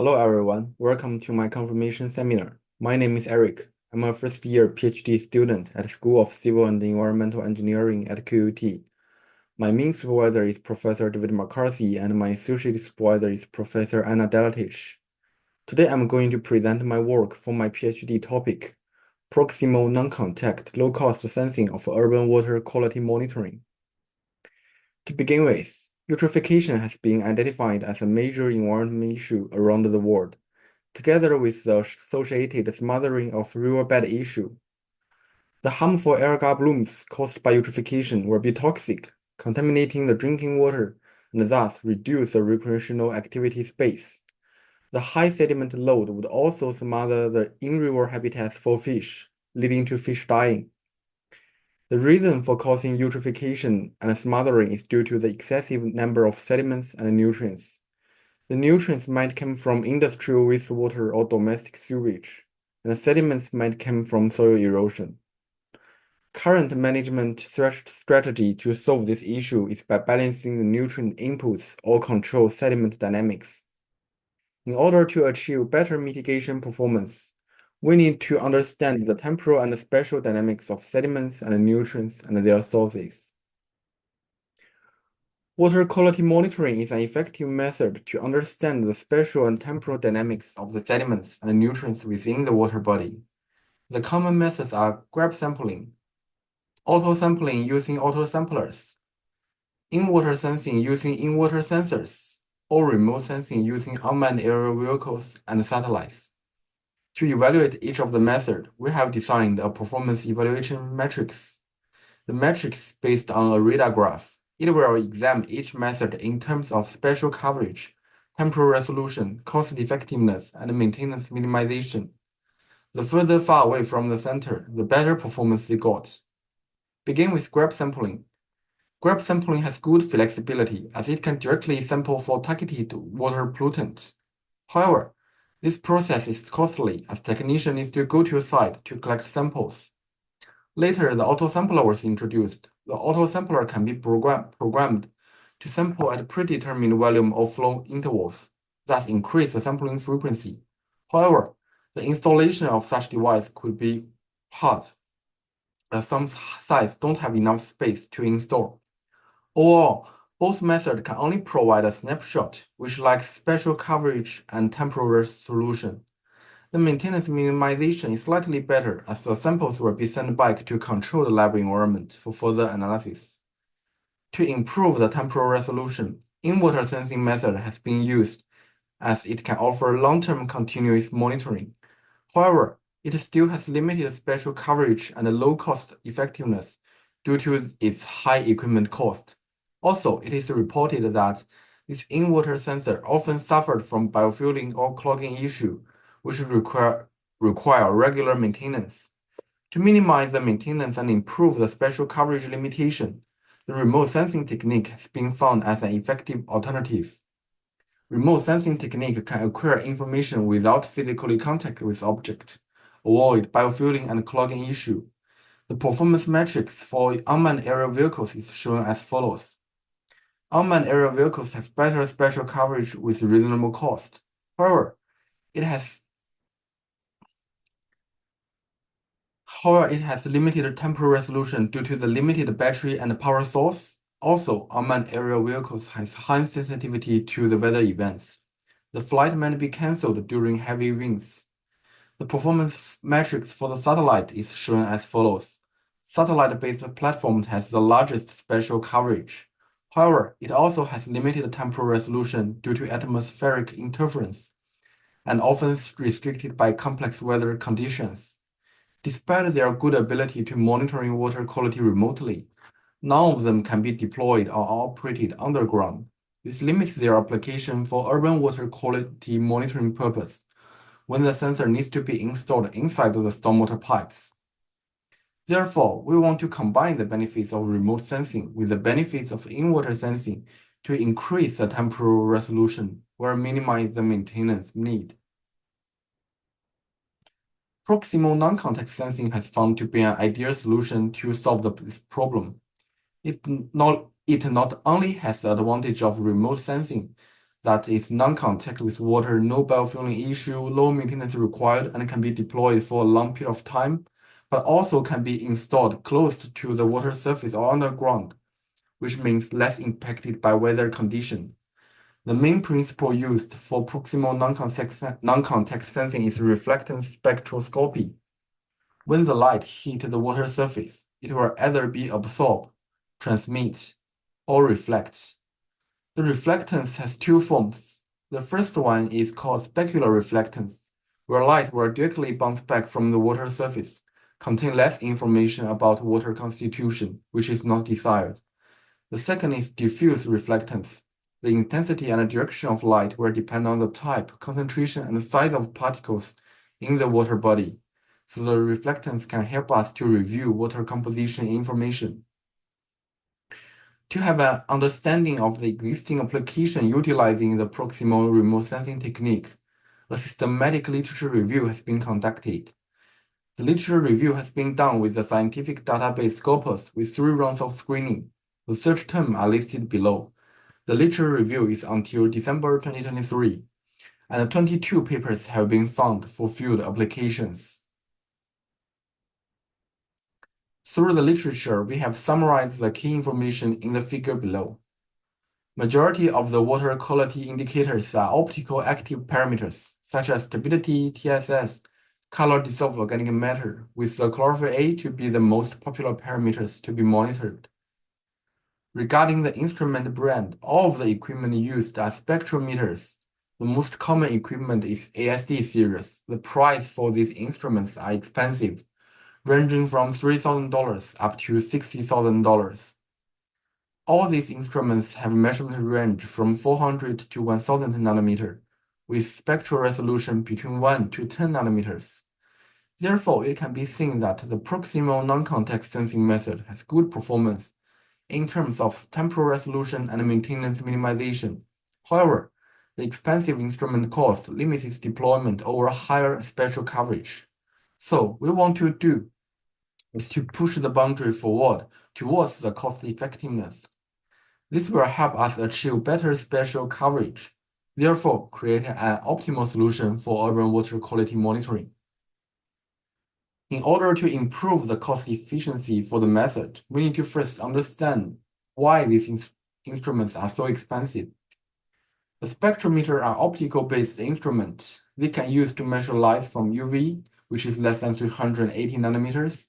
Hello everyone, welcome to my confirmation seminar. My name is Eric. I'm a first-year PhD student at School of Civil and Environmental Engineering at QUT. My main supervisor is Professor David McCarthy and my associate supervisor is Professor Anna Delatich. Today I'm going to present my work for my PhD topic, Proximal Non-Contact Low-Cost Sensing of Urban Water Quality Monitoring. To begin with, eutrophication has been identified as a major environmental issue around the world, together with the associated smothering of riverbed issue. The harmful algal blooms caused by eutrophication will be toxic, contaminating the drinking water and thus reduce the recreational activity space. The high sediment load would also smother the in-river habitats for fish, leading to fish dying. The reason for causing eutrophication and smothering is due to the excessive number of sediments and nutrients. The nutrients might come from industrial wastewater or domestic sewage, and the sediments might come from soil erosion. Current management strategy to solve this issue is by balancing the nutrient inputs or control sediment dynamics. In order to achieve better mitigation performance, we need to understand the temporal and spatial dynamics of sediments and nutrients and their sources. Water quality monitoring is an effective method to understand the spatial and temporal dynamics of the sediments and nutrients within the water body. The common methods are grab sampling, auto-sampling using auto-samplers, in-water sensing using in-water sensors, or remote sensing using unmanned aerial vehicles and satellites. To evaluate each of the methods, we have designed a performance evaluation matrix. The matrix is based on a radar graph. It will examine each method in terms of spatial coverage, temporal resolution, cost effectiveness, and maintenance minimization. The further far away from the center, the better performance they got. Begin with grab sampling. Grab sampling has good flexibility as it can directly sample for targeted water pollutants. However, this process is costly as technicians need to go to a site to collect samples. Later, the auto-sampler was introduced. The auto-sampler can be programmed to sample at predetermined volume or flow intervals, thus increase the sampling frequency. However, the installation of such device could be hard, as some sites don't have enough space to install. Overall, both methods can only provide a snapshot, which lacks spatial coverage and temporal resolution. The maintenance minimization is slightly better as the samples will be sent back to controlled lab environment for further analysis. To improve the temporal resolution, in-water sensing method has been used as it can offer long-term continuous monitoring. However, it still has limited spatial coverage and low cost effectiveness due to its high equipment cost. Also, it is reported that this in-water sensor often suffered from biofouling or clogging issue, which require regular maintenance. To minimize the maintenance and improve the spatial coverage limitation, the remote sensing technique has been found as an effective alternative. Remote sensing technique can acquire information without physically contact with object, avoid biofouling and clogging issue. The performance metrics for unmanned aerial vehicles is shown as follows. Unmanned aerial vehicles have better spatial coverage with reasonable cost. However, it has limited temporal resolution due to the limited battery and power source. Also, unmanned aerial vehicles have high sensitivity to the weather events. The flight might be cancelled during heavy winds. The performance metrics for the satellite is shown as follows. Satellite-based platform has the largest spatial coverage. However, it also has limited temporal resolution due to atmospheric interference and often restricted by complex weather conditions. Despite their good ability to monitoring water quality remotely, none of them can be deployed or operated underground. This limits their application for urban water quality monitoring purpose when the sensor needs to be installed inside the stormwater pipes. Therefore, we want to combine the benefits of remote sensing with the benefits of in-water sensing to increase the temporal resolution while minimize the maintenance need. Proximal non-contact sensing has found to be an ideal solution to solve this problem. It not only has the advantage of remote sensing, that is non-contact with water, no biofilling issue, low maintenance required, and can be deployed for a long period of time, but also can be installed close to the water surface or underground, which means less impacted by weather condition. The main principle used for proximal non-contact sensing is reflectance spectroscopy. When the light hits the water surface, it will either be absorbed, transmit, or reflect. The reflectance has two forms. The first one is called specular reflectance, where light will directly bounce back from the water surface, contain less information about water constitution, which is not desired. The second is diffuse reflectance. The intensity and direction of light will depend on the type, concentration, and size of particles in the water body. So the reflectance can help us to review water composition information. To have an understanding of the existing application utilizing the proximal remote sensing technique, a systematic literature review has been conducted. The literature review has been done with the scientific database Scopus with 3 rounds of screening. The search terms are listed below. The literature review is until December 2023, and 22 papers have been found for field applications. Through the literature, we have summarized the key information in the figure below. Majority of the water quality indicators are optical active parameters, such as stability, TSS, color dissolved organic matter, with the chlorophyll A to be the most popular parameters to be monitored. Regarding the instrument brand, all of the equipment used are spectrometers. The most common equipment is ASD series. The price for these instruments are expensive, ranging from $3,000 up to $60,000. All these instruments have measurement range from 400 to 1000 nanometer, with spectral resolution between 1 to 10 nanometers. Therefore, it can be seen that the proximal non-contact sensing method has good performance in terms of temporal resolution and maintenance minimization. However, the expensive instrument cost limits its deployment over higher spectral coverage. So, what we want to do is to push the boundary forward towards the cost effectiveness. This will help us achieve better spatial coverage, therefore creating an optimal solution for urban water quality monitoring. In order to improve the cost efficiency for the method, we need to first understand why these instruments are so expensive. The spectrometer are optical-based instruments. They can use to measure light from UV, which is less than 380 nanometers,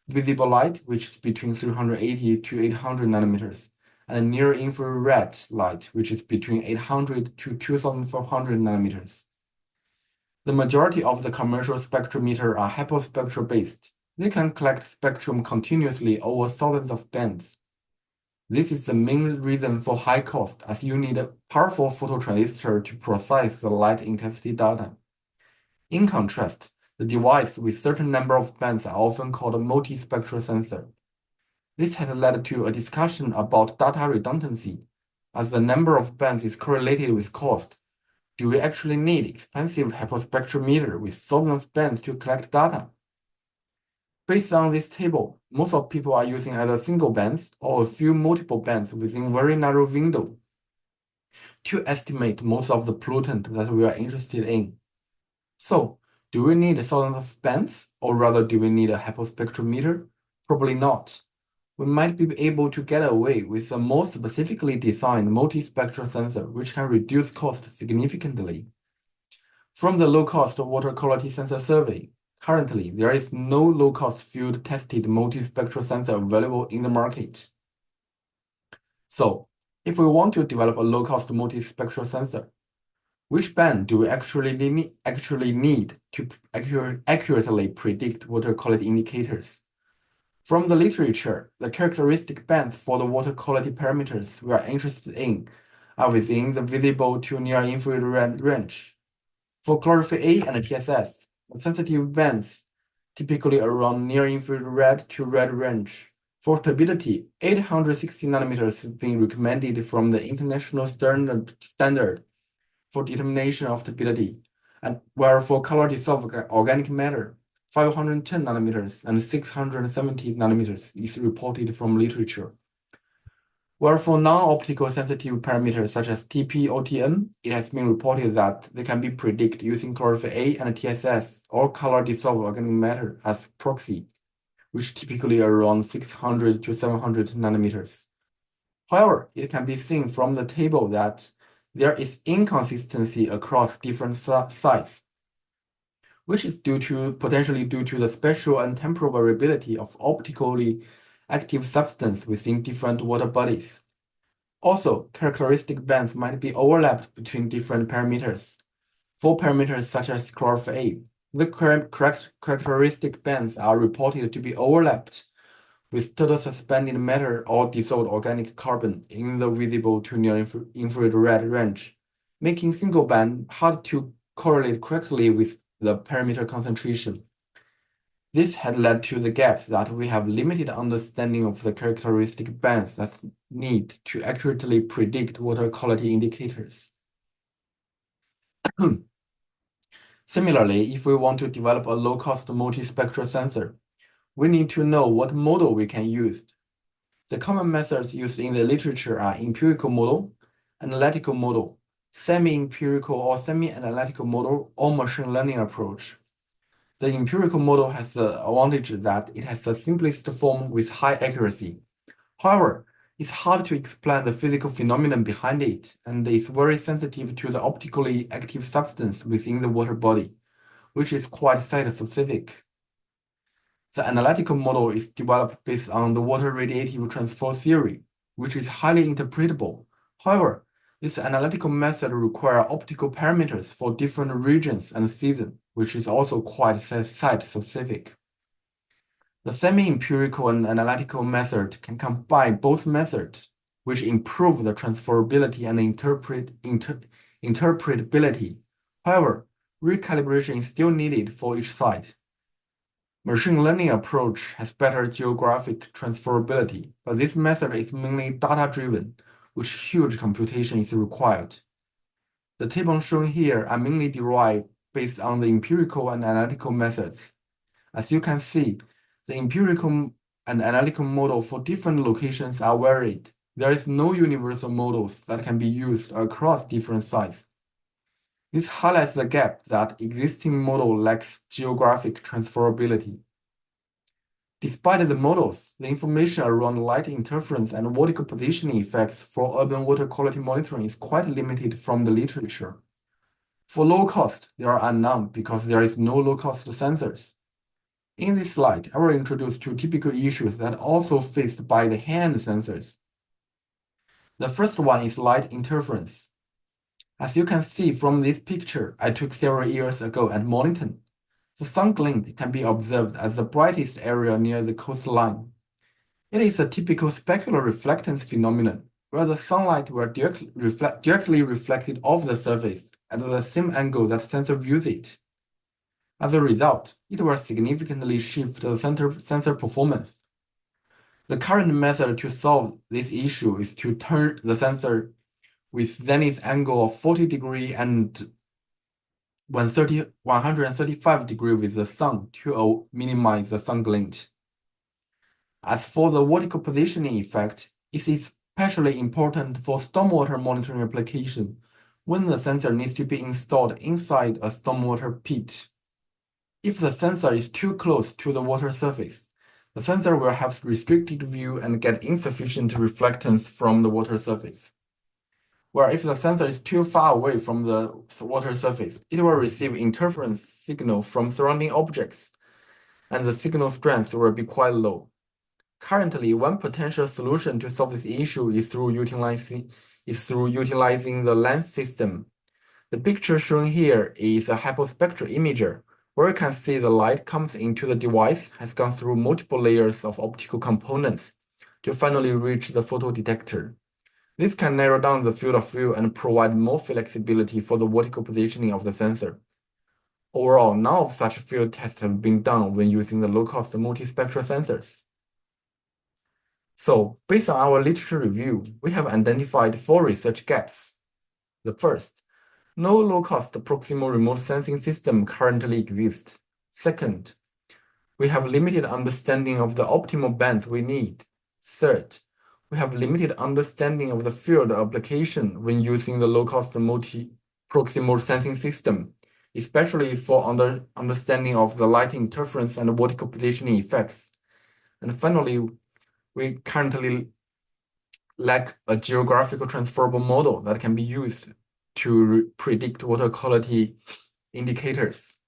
visible light, which is between 380 to 800 nanometers, and near-infrared light, which is between 800 to 2400 nanometers. The majority of the commercial spectrometer are hyperspectral-based. They can collect spectrum continuously over thousands of bands. This is the main reason for high cost, as you need a powerful phototransistor to process the light intensity data. In contrast, the device with certain number of bands are often called a multispectral sensor. This has led to a discussion about data redundancy, as the number of bands is correlated with cost. Do we actually need expensive hyperspectrometer with thousands of bands to collect data? Based on this table, most of people are using either single bands or a few multiple bands within very narrow window to estimate most of the pollutant that we are interested in. So, do we need thousands of bands, or rather do we need a hyperspectrometer? Probably not. We might be able to get away with a more specifically designed multispectral sensor which can reduce cost significantly. From the low-cost water quality sensor survey, currently there is no low-cost field-tested multispectral sensor available in the market. So, if we want to develop a low-cost multispectral sensor, which band do we actually need to accurately predict water quality indicators? From the literature, the characteristic bands for the water quality parameters we are interested in are within the visible to near-infrared range. For chlorophyll A and TSS, the sensitive bands typically around near-infrared to red range. For stability, 860 nanometers has been recommended from the international standard for determination of stability, and where for color dissolved organic matter, 510 nanometers and 670 nanometers is reported from literature. Where for non-optical sensitive parameters such as TP or TN, it has been reported that they can be predicted using chlorophyll A and TSS or color dissolved organic matter as proxy, which typically are around 600 to 700 nanometers. However, it can be seen from the table that there is inconsistency across different sites, which is potentially due to the spatial and temporal variability of optically active substance within different water bodies. Also, characteristic bands might be overlapped between different parameters. For parameters such as chlorophyll A, the correct characteristic bands are reported to be overlapped with total suspended matter or dissolved organic carbon in the visible to near infrared red range, making single band hard to correlate correctly with the parameter concentration. This had led to the gaps that we have limited understanding of the characteristic bands that need to accurately predict water quality indicators. Similarly, if we want to develop a low-cost multispectral sensor, we need to know what model we can use. The common methods used in the literature are empirical model, analytical model, semi-empirical or semi-analytical model, or machine learning approach. The empirical model has the advantage that it has the simplest form with high accuracy. However, it's hard to explain the physical phenomenon behind it, and is very sensitive to the optically active substance within the water body, which is quite site-specific. The analytical model is developed based on the water radiative transfer theory, which is highly interpretable. However, this analytical method requires optical parameters for different regions and seasons, which is also quite site-specific. The semi-empirical and analytical method can combine both methods, which improve the transferability and interpretability. However, recalibration is still needed for each site. Machine learning approach has better geographic transferability, but this method is mainly data-driven, which huge computation is required. The tables shown here are mainly derived based on the empirical and analytical methods. As you can see, the empirical and analytical model for different locations are varied. There is no universal models that can be used across different sites. This highlights the gap that existing model lacks geographic transferability. Despite the models, the information around light interference and vertical positioning effects for urban water quality monitoring is quite limited from the literature. For low cost, they are unknown because there is no low-cost sensors. In this slide, I will introduce two typical issues that are also faced by the hand sensors. The first one is light interference. As you can see from this picture I took several years ago at Mornington, the sun glint can be observed as the brightest area near the coastline. It is a typical specular reflectance phenomenon, where the sunlight will directly reflected off the surface at the same angle that sensor views it. As a result, it will significantly shift the sensor performance. The current method to solve this issue is to turn the sensor with zenith angle of 40 degree and 135 degree with the sun to minimize the sun glint. As for the vertical positioning effect, it is especially important for stormwater monitoring application when the sensor needs to be installed inside a stormwater pit. If the sensor is too close to the water surface, the sensor will have restricted view and get insufficient reflectance from the water surface. Where if the sensor is too far away from the water surface, it will receive interference signal from surrounding objects, and the signal strength will be quite low. Currently, one potential solution to solve this issue is through utilizing the lens system. The picture shown here is a hyperspectral imager, where you can see the light comes into the device has gone through multiple layers of optical components to finally reach the photodetector. This can narrow down the field of view and provide more flexibility for the vertical positioning of the sensor. Overall, none of such field tests have been done when using the low-cost multispectral sensors. So, based on our literature review, we have identified 4 research gaps. The first, no low-cost proximal remote sensing system currently exists. Second, we have limited understanding of the optimal bands we need. Third, We have limited understanding of the field application when using the low-cost multi-proximal sensing system, especially for understanding of the light interference and vertical positioning effects. And finally, we currently lack a geographical transferable model that can be used to predict water quality indicators.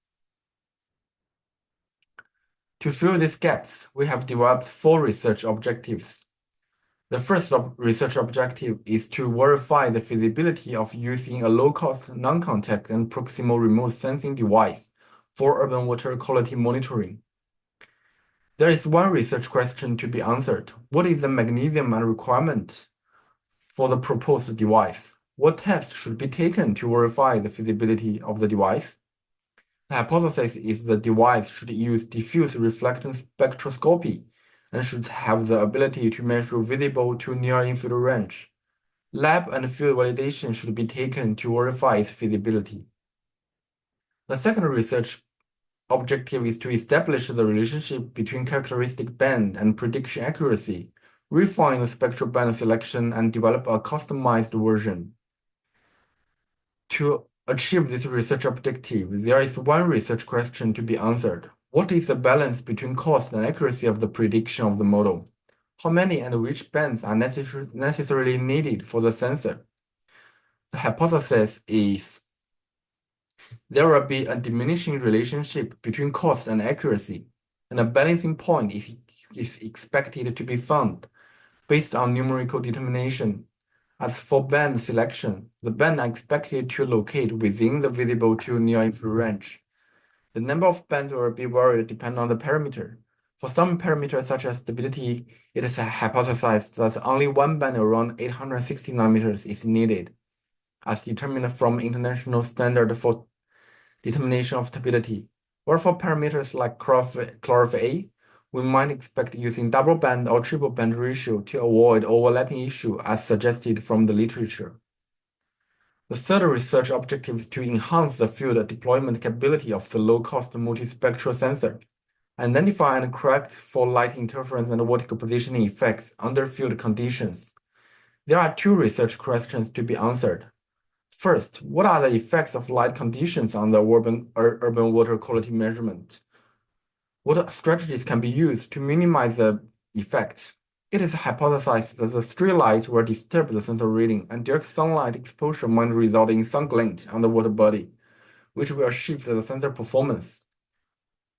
To fill these gaps, we have developed 4 research objectives. The first research objective is to verify the feasibility of using a low-cost, non-contact, and proximal remote sensing device for urban water quality monitoring. There is one research question to be answered. What is the mechanism and requirement for the proposed device? What tests should be taken to verify the feasibility of the device? The hypothesis is the device should use diffuse reflectance spectroscopy and should have the ability to measure visible to near-infrared range. Lab and field validation should be taken to verify its feasibility. The second research objective is to establish the relationship between characteristic band and prediction accuracy, refine the spectral band selection, and develop a customized version. To achieve this research objective, there is one research question to be answered. What is the balance between cost and accuracy of the prediction of the model? How many and which bands are necessarily needed for the sensor? The hypothesis is there will be a diminishing relationship between cost and accuracy, and a balancing point is expected to be found based on numerical determination. As for band selection, the bands are expected to locate within the visible to near-infrared range. The number of bands will be varied depending on the parameter. For some parameters such as stability, it is hypothesized that only one band around 860 nanometers is needed, as determined from international standard for determination of stability. Or for parameters like chlorophyll A, we might expect using double band or triple band ratio to avoid overlapping issue as suggested from the literature. The third research objective is to enhance the field deployment capability of the low-cost multispectral sensor, identify and correct for light interference and vertical positioning effects under field conditions. There are 2 research questions to be answered. First, what are the effects of light conditions on the urban water quality measurement? What strategies can be used to minimize the effects? It is hypothesized that the street light will disturb the sensor reading, and direct sunlight exposure might result in sun glint on the water body, which will shift the sensor performance.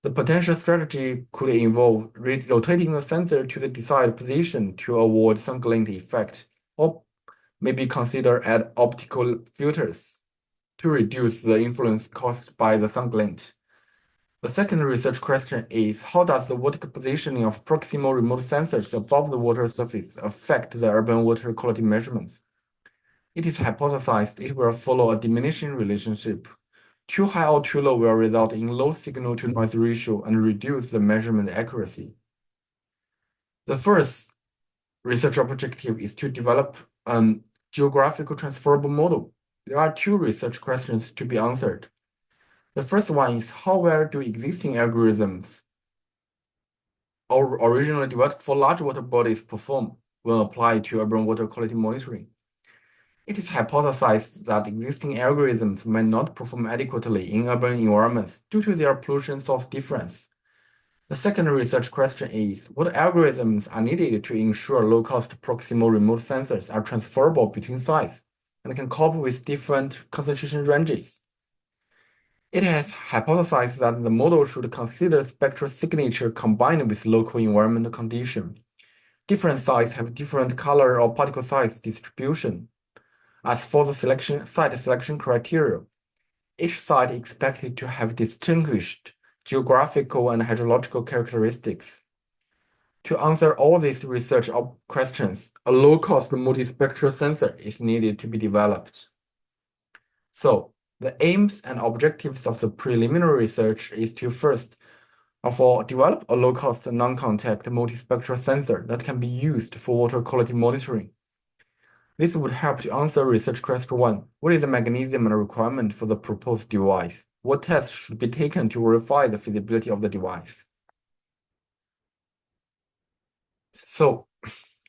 The potential strategy could involve rotating the sensor to the desired position to avoid sun glint effect, or maybe consider add optical filters to reduce the influence caused by the sun glint. The second research question is, how does the vertical positioning of proximal remote sensors above the water surface affect the urban water quality measurements? It is hypothesized it will follow a diminishing relationship. Too high or too low will result in low signal-to-noise ratio and reduce the measurement accuracy. The first research objective is to develop a geographical transferable model. There are 2 research questions to be answered. The first one is, how well do existing algorithms originally developed for large water bodies perform when applied to urban water quality monitoring? It is hypothesized that existing algorithms may not perform adequately in urban environments due to their pollution source difference. The second research question is, what algorithms are needed to ensure low-cost proximal remote sensors are transferable between sites and can cope with different concentration ranges? It has hypothesized that the model should consider spectral signature combined with local environmental condition. Different sites have different color or particle size distribution. As for the site selection criteria, each site is expected to have distinguished geographical and hydrological characteristics. To answer all these research questions, a low-cost multispectral sensor is needed to be developed. So, the aims and objectives of the preliminary research is to first of all develop a low-cost non-contact multispectral sensor that can be used for water quality monitoring. This would help to answer research question 1. What is the mechanism and requirement for the proposed device? What tests should be taken to verify the feasibility of the device? So,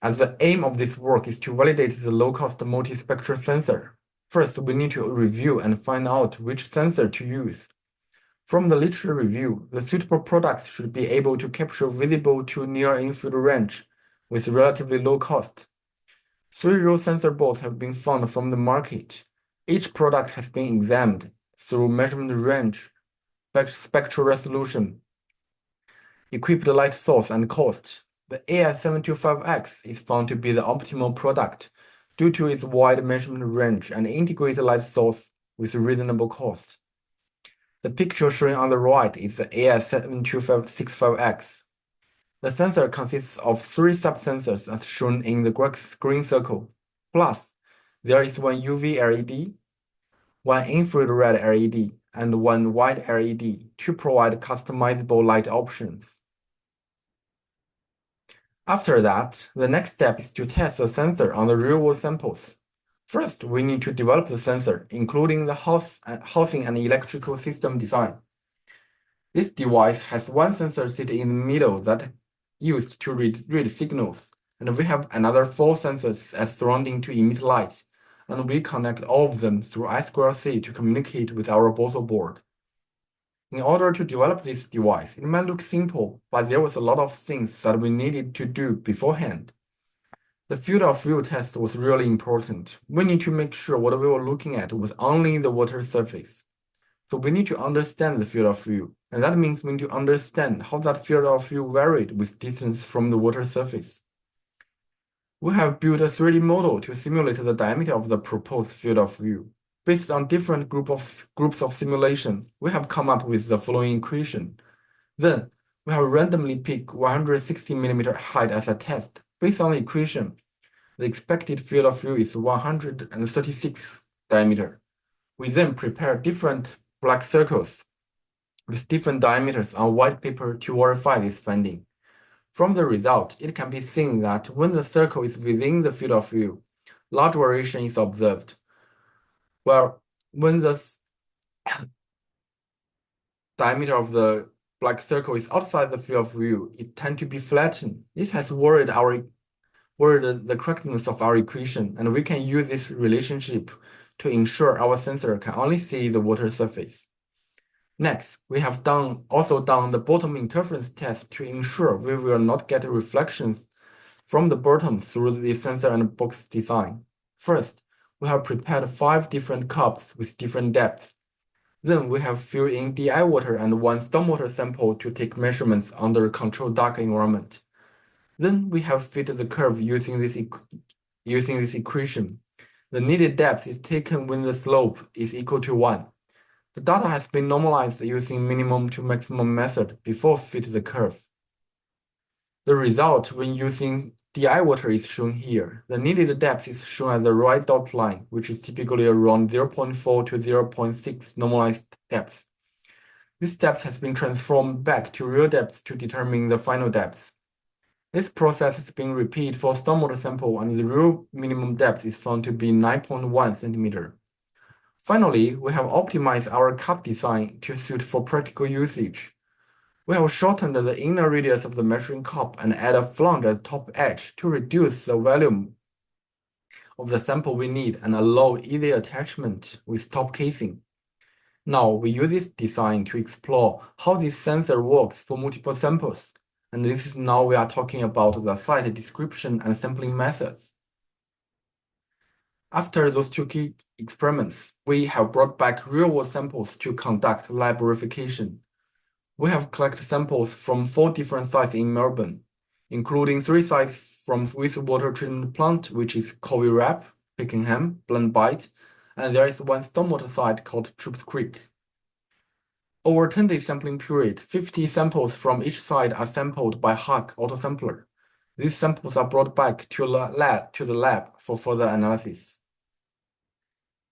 As the aim of this work is to validate the low-cost multispectral sensor, first we need to review and find out which sensor to use. From the literature review, the suitable products should be able to capture visible to near infield range with relatively low cost. 3 raw sensor boards have been found from the market. Each product has been examined through measurement range, spectral resolution, equipped light source, and cost. The AS725X is found to be the optimal product due to its wide measurement range and integrated light source with reasonable cost. The picture showing on the right is the AS72565X. The sensor consists of 3 sub-sensors as shown in the green circle. Plus, there is one UV LED, one infrared LED, and one white LED to provide customizable light options. After that, the next step is to test the sensor on the real-world samples. First, we need to develop the sensor, including the housing and electrical system design. This device has one sensor sitting in the middle that used to read signals, and we have another 4 sensors at surrounding to emit light, and we connect all of them through I2C to communicate with our Boso board. In order to develop this device, it might look simple, but there was a lot of things that we needed to do beforehand. The field of view test was really important. We need to make sure what we were looking at was only the water surface. So we need to understand the field of view, and that means we need to understand how that field of view varied with distance from the water surface. We have built a 3D model to simulate the diameter of the proposed field of view. Based on different groups of simulation, we have come up with the following equation. Then, we have randomly picked 160 mm height as a test. Based on the equation, the expected field of view is 136 diameter. We then prepare different black circles with different diameters on white paper to verify this finding. From the result, it can be seen that when the circle is within the field of view, large variation is observed. Well, when the diameter of the black circle is outside the field of view, it tends to be flattened. This has worried the correctness of our equation, and we can use this relationship to ensure our sensor can only see the water surface. Next, we have also done the bottom interference test to ensure we will not get reflections from the bottom through the sensor and box design. First, we have prepared 5 different cups with different depths. Then we have filled in DI water and 1 stormwater sample to take measurements under controlled dark environment. Then we have fit the curve using this equation. The needed depth is taken when the slope is equal to 1. The data has been normalized using minimum to maximum method before fit the curve. The result when using DI water is shown here. The needed depth is shown as the right dot line, which is typically around 0.4 to 0.6 normalized depth. This depth has been transformed back to real depth to determine the final depth. This process has been repeated for stormwater sample, and the real minimum depth is found to be 9.1 cm. Finally, we have optimized our cup design to suit for practical usage. We have shortened the inner radius of the measuring cup and add a flange at the top edge to reduce the volume of the sample we need and allow easy attachment with top casing. Now, we use this design to explore how this sensor works for multiple samples. And this is now we are talking about the site description and sampling methods. After those 2 key experiments, we have brought back real-world samples to conduct lab verification. We have collected samples from 4 different sites in Melbourne, including 3 sites from wastewater treatment plant, which is Covey Rap, Pakenham, Blunt Bight, and there is 1 stormwater site called Troops Creek. Over 10-day sampling period, 50 samples from each site are sampled by HAC autosampler. These samples are brought back to the lab for further analysis.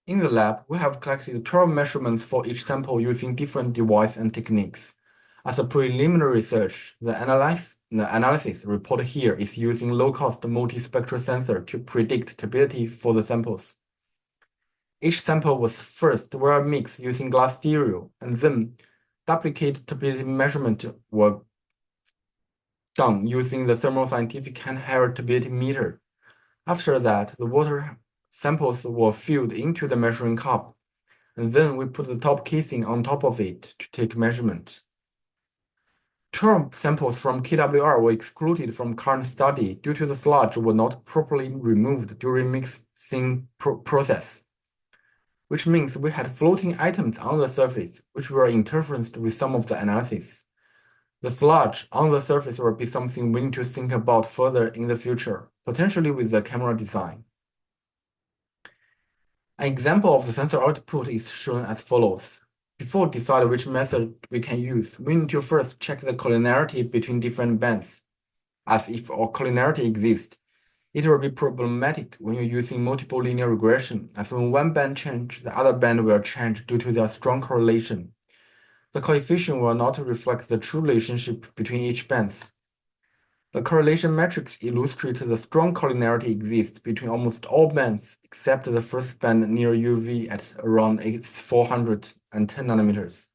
In the lab, we have collected 12 measurements for each sample using different devices and techniques. As a preliminary research, the analysis reported here is using low-cost multispectral sensor to predict stability for the samples. Each sample was first well mixed using glass stereo, and then duplicate stability measurement were done using the thermoscientific handheld turbidity meter. After that, the water samples were filled into the measuring cup, and then we put the top casing on top of it to take measurement. 12 samples from KWR were excluded from current study due to the sludge were not properly removed during mixing process, which means we had floating items on the surface, which were interferenced with some of the analysis. The sludge on the surface will be something we need to think about further in the future, potentially with the camera design. An example of the sensor output is shown as follows. Before decide which method we can use, we need to first check the collinearity between different bands. As if all collinearity exists, it will be problematic when you're using multiple linear regression, as when one band changes, the other band will change due to their strong correlation. The coefficient will not reflect the true relationship between each band. The correlation matrix illustrates the strong collinearity exists between almost all bands except the first band near UV at around 410 nanometers.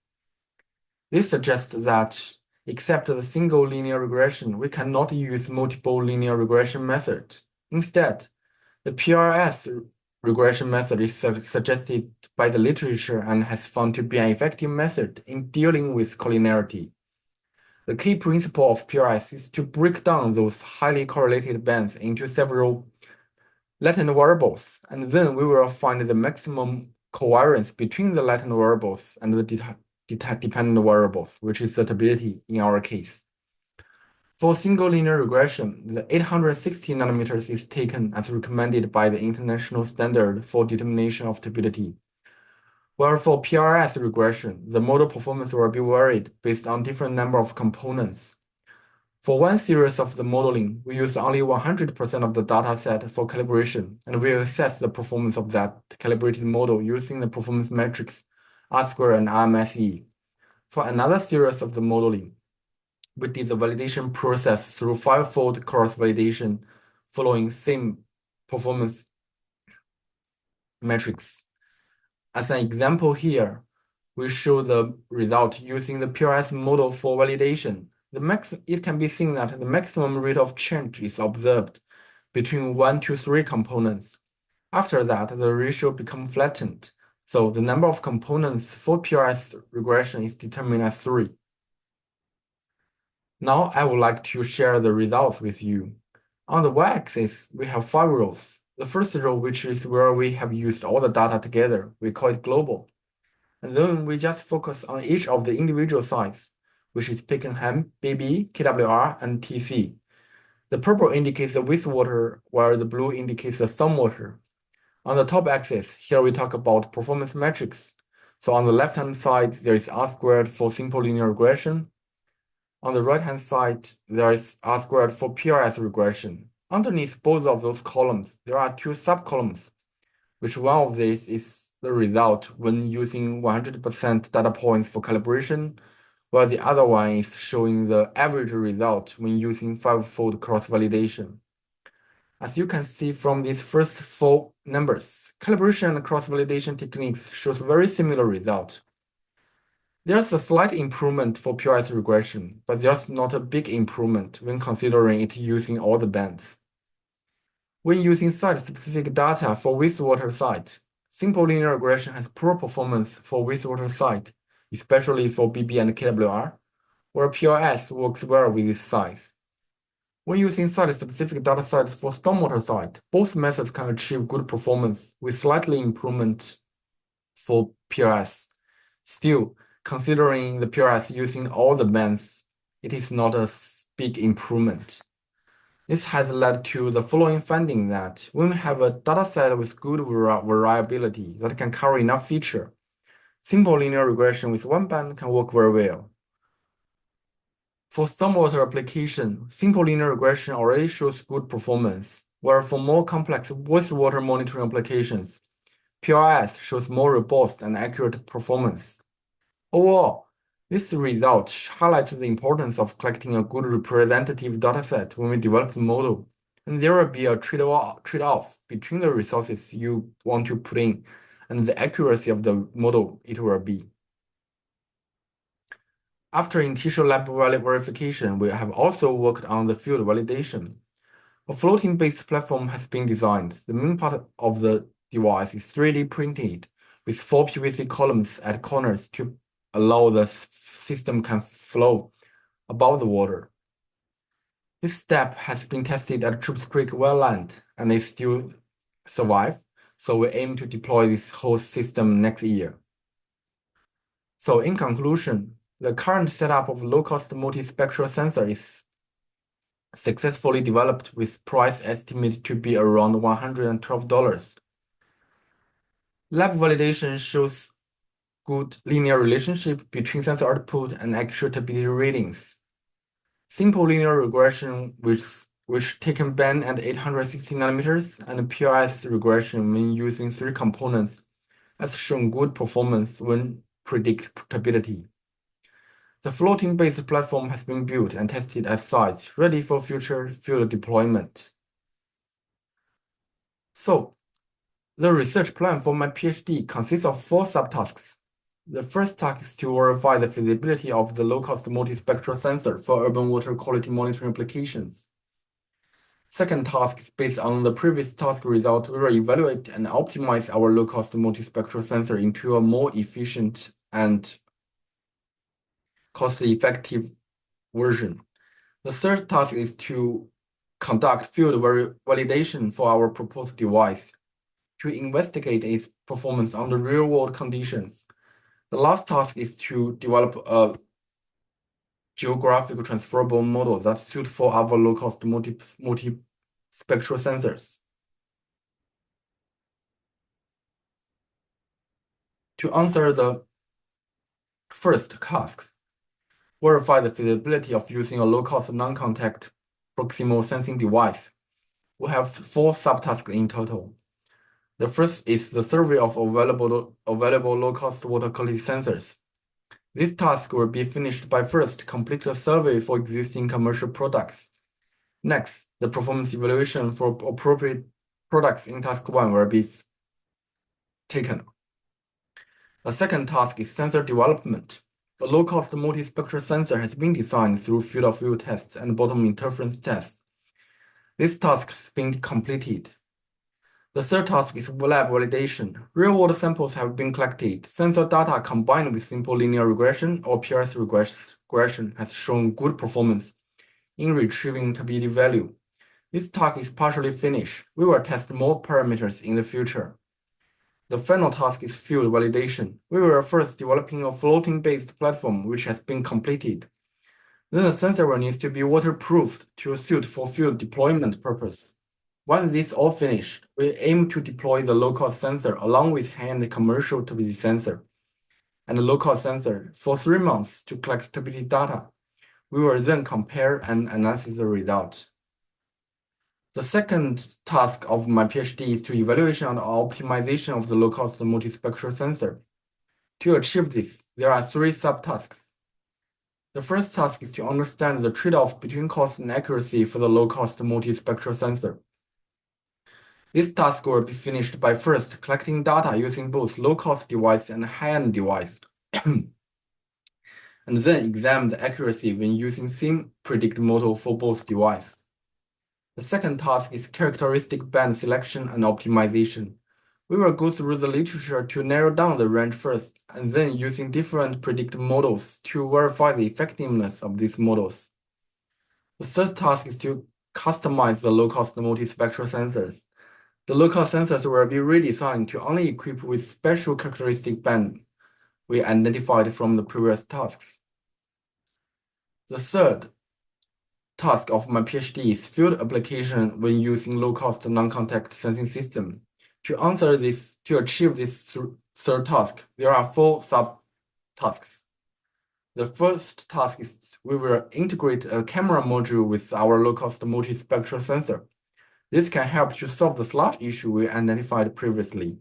This suggests that, except the single linear regression, we cannot use multiple linear regression method. Instead, the PRS regression method is suggested by the literature and has found to be an effective method in dealing with collinearity. The key principle of PRS is to break down those highly correlated bands into several latent variables, and then we will find the maximum covariance between the latent variables and the dependent variables, which is the turbidity in our case. For single linear regression, the 860 nanometers is taken as recommended by the international standard for determination of turbidity. While for PRS regression, the model performance will be varied based on different number of components. For one series of the modeling, we use only 100% of the data set for calibration, and we assess the performance of that calibrated model using the performance metrics R-square and RMSE. For another series of the modeling, we did the validation process through 5-fold cross-validation following same performance metrics. As an example here, we show the result using the PRS model for validation. It can be seen that the maximum rate of change is observed between 1 to 3 components. After that, the ratio becomes flattened, so the number of components for PRS regression is determined as 3. Now I would like to share the results with you. On the y-axis, we have 5 rows. The first row, which is where we have used all the data together, we call it global. And then we just focus on each of the individual sites, which is Pakenham, BB, KWR, and TC. The purple indicates the wastewater, while the blue indicates the stormwater. On the top axis, here we talk about performance metrics. So on the left-hand side, there is R-squared for simple linear regression. On the right-hand side, there is R-squared for PRS regression. Underneath both of those columns, there are 2 subcolumns, which one of these is the result when using 100% data points for calibration, while the other one is showing the average result when using 5-fold cross-validation. As you can see from these first 4 numbers, calibration and cross-validation techniques shows very similar result. There's a slight improvement for PRS regression, but there's not a big improvement when considering it using all the bands. When using site-specific data for wastewater site, simple linear regression has poor performance for wastewater site, especially for BB and KWR, where PRS works well with this size. When using site-specific data sets for stormwater site, both methods can achieve good performance with slightly improvement for PRS. Still, considering the PRS using all the bands, it is not a big improvement. This has led to the following finding that when we have a dataset with good variability that can cover enough feature, simple linear regression with one band can work very well. For stormwater application, simple linear regression already shows good performance, where for more complex wastewater monitoring applications, PRS shows more robust and accurate performance. Overall, this result highlights the importance of collecting a good representative dataset when we develop the model, and there will be a trade-off between the resources you want to put in and the accuracy of the model it will be. After initial lab verification, we have also worked on the field validation. A floating-based platform has been designed. The main part of the device is 3D printed with 4 PVC columns at corners to allow the system can flow above the water. This step has been tested at Troops Creek wetland and is still survive, so we aim to deploy this whole system next year. So in conclusion, the current setup of low-cost multispectral sensor is successfully developed with price estimated to be around $112. Lab validation shows good linear relationship between sensor output and actuatability readings. Simple linear regression which taken band at 860 nanometers and PRS regression when using 3 components has shown good performance when predictability. The floating-based platform has been built and tested at sites ready for future field deployment. So, the research plan for my PhD consists of 4 subtasks. The first task is to verify the feasibility of the low-cost multispectral sensor for urban water quality monitoring applications. Second task is based on the previous task result. We will evaluate and optimize our low-cost multispectral sensor into a more efficient and cost-effective version. The third task is to conduct field validation for our proposed device to investigate its performance under real-world conditions. The last task is to develop a geographic transferable model that suits for our low-cost multispectral sensors. To answer the first task, verify the feasibility of using a low-cost non-contact proximal sensing device. We have 4 subtasks in total. The first is the survey of available low-cost water quality sensors. This task will be finished by first complete a survey for existing commercial products. Next, the performance evaluation for appropriate products in task 1 will be taken. The second task is sensor development. A low-cost multispectral sensor has been designed through field-of-view tests and bottom interference tests. This task has been completed. The third task is lab validation. Real-world samples have been collected. Sensor data combined with simple linear regression or PRS regression has shown good performance in retrieving stability value. This task is partially finished. We will test more parameters in the future. The final task is field validation. We were first developing a floating-based platform which has been completed. Then the sensor will need to be waterproofed to suit for field deployment purpose. Once this all finished, we aim to deploy the low-cost sensor along with hand commercial stability sensor and the low-cost sensor for 3 months to collect stability data. We will then compare and analyze the result. The second task of my PhD is to evaluation and optimization of the low-cost multispectral sensor. To achieve this, there are 3 subtasks. The first task is to understand the trade-off between cost and accuracy for the low-cost multispectral sensor. This task will be finished by first collecting data using both low-cost device and high-end device, and then examine the accuracy when using same predict model for both devices. The second task is characteristic band selection and optimization. We will go through the literature to narrow down the range first, and then using different predict models to verify the effectiveness of these models. The third task is to customize the low-cost multispectral sensors. The low-cost sensors will be redesigned to only equip with special characteristic band we identified from the previous tasks. The third task of my PhD is field application when using low-cost non-contact sensing system. To achieve this third task, there are 4 sub-tasks. The first task is we will integrate a camera module with our low-cost multispectral sensor. This can help to solve the slot issue we identified previously.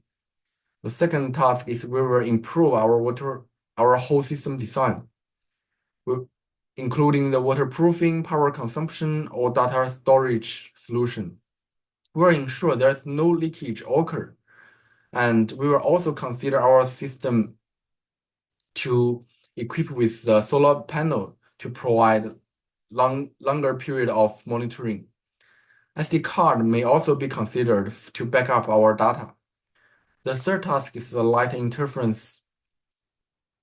The second task is we will improve our whole system design, including the waterproofing, power consumption, or data storage solution. We'll ensure there's no leakage occur, and we will also consider our system to equipped with the solar panel to provide longer period of monitoring. SD card may also be considered to back up our data. The third task is the light interference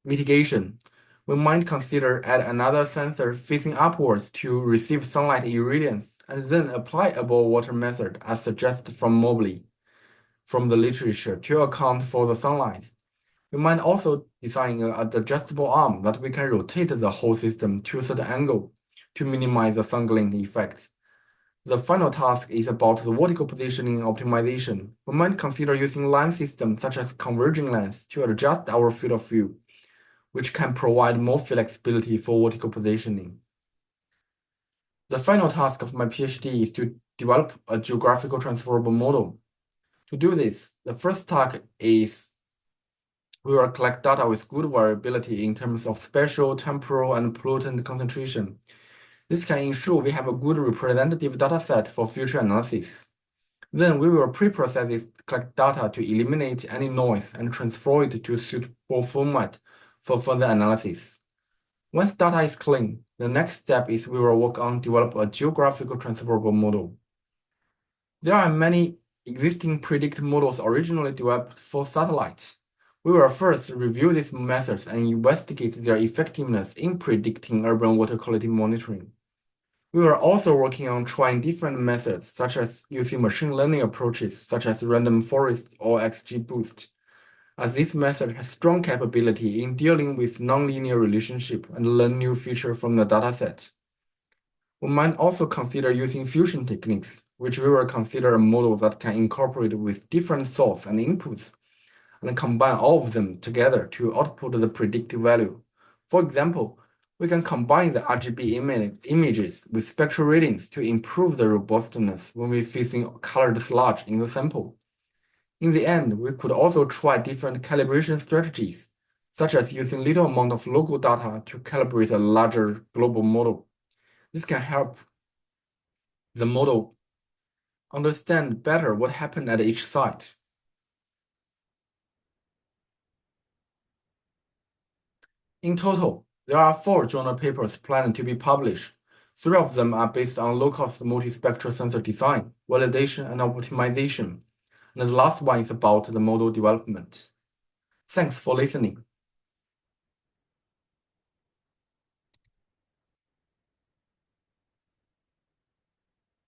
mitigation. We might consider add another sensor facing upwards to receive sunlight irradiance and then apply above water method as suggested from Mobley from the literature to account for the sunlight. We might also design an adjustable arm that we can rotate the whole system to a certain angle to minimize the sun glint effect. The final task is about the vertical positioning optimization. We might consider using lens systems such as converging lens to adjust our field of view, which can provide more flexibility for vertical positioning. The final task of my PhD is to develop a geographical transferable model. To do this, the first task is we will collect data with good variability in terms of spatial, temporal, and pollutant concentration. This can ensure we have a good representative dataset for future analysis. Then we will pre-process this collect data to eliminate any noise and transfer it to a suitable format for further analysis. Once data is clean, the next step is we will work on develop a geographical transferable model. There are many existing predictive models originally developed for satellites. We will first review these methods and investigate their effectiveness in predicting urban water quality monitoring. We are also working on trying different methods, such as using machine learning approaches, such as random forest or XGBoost, as this method has strong capability in dealing with nonlinear relationship and learn new features from the dataset. We might also consider using fusion techniques, which we will consider a model that can incorporate with different source and inputs and combine all of them together to output the predicted value. For example, we can combine the RGB images with spectral readings to improve the robustness when we're facing colored sludge in the sample. In the end, we could also try different calibration strategies, such as using little amount of local data to calibrate a larger global model. This can help the model understand better what happened at each site. In total, there are 4 journal papers planned to be published. 3 of them are based on low-cost multispectral sensor design, validation, and optimization. And the last one is about the model development. Thanks for listening.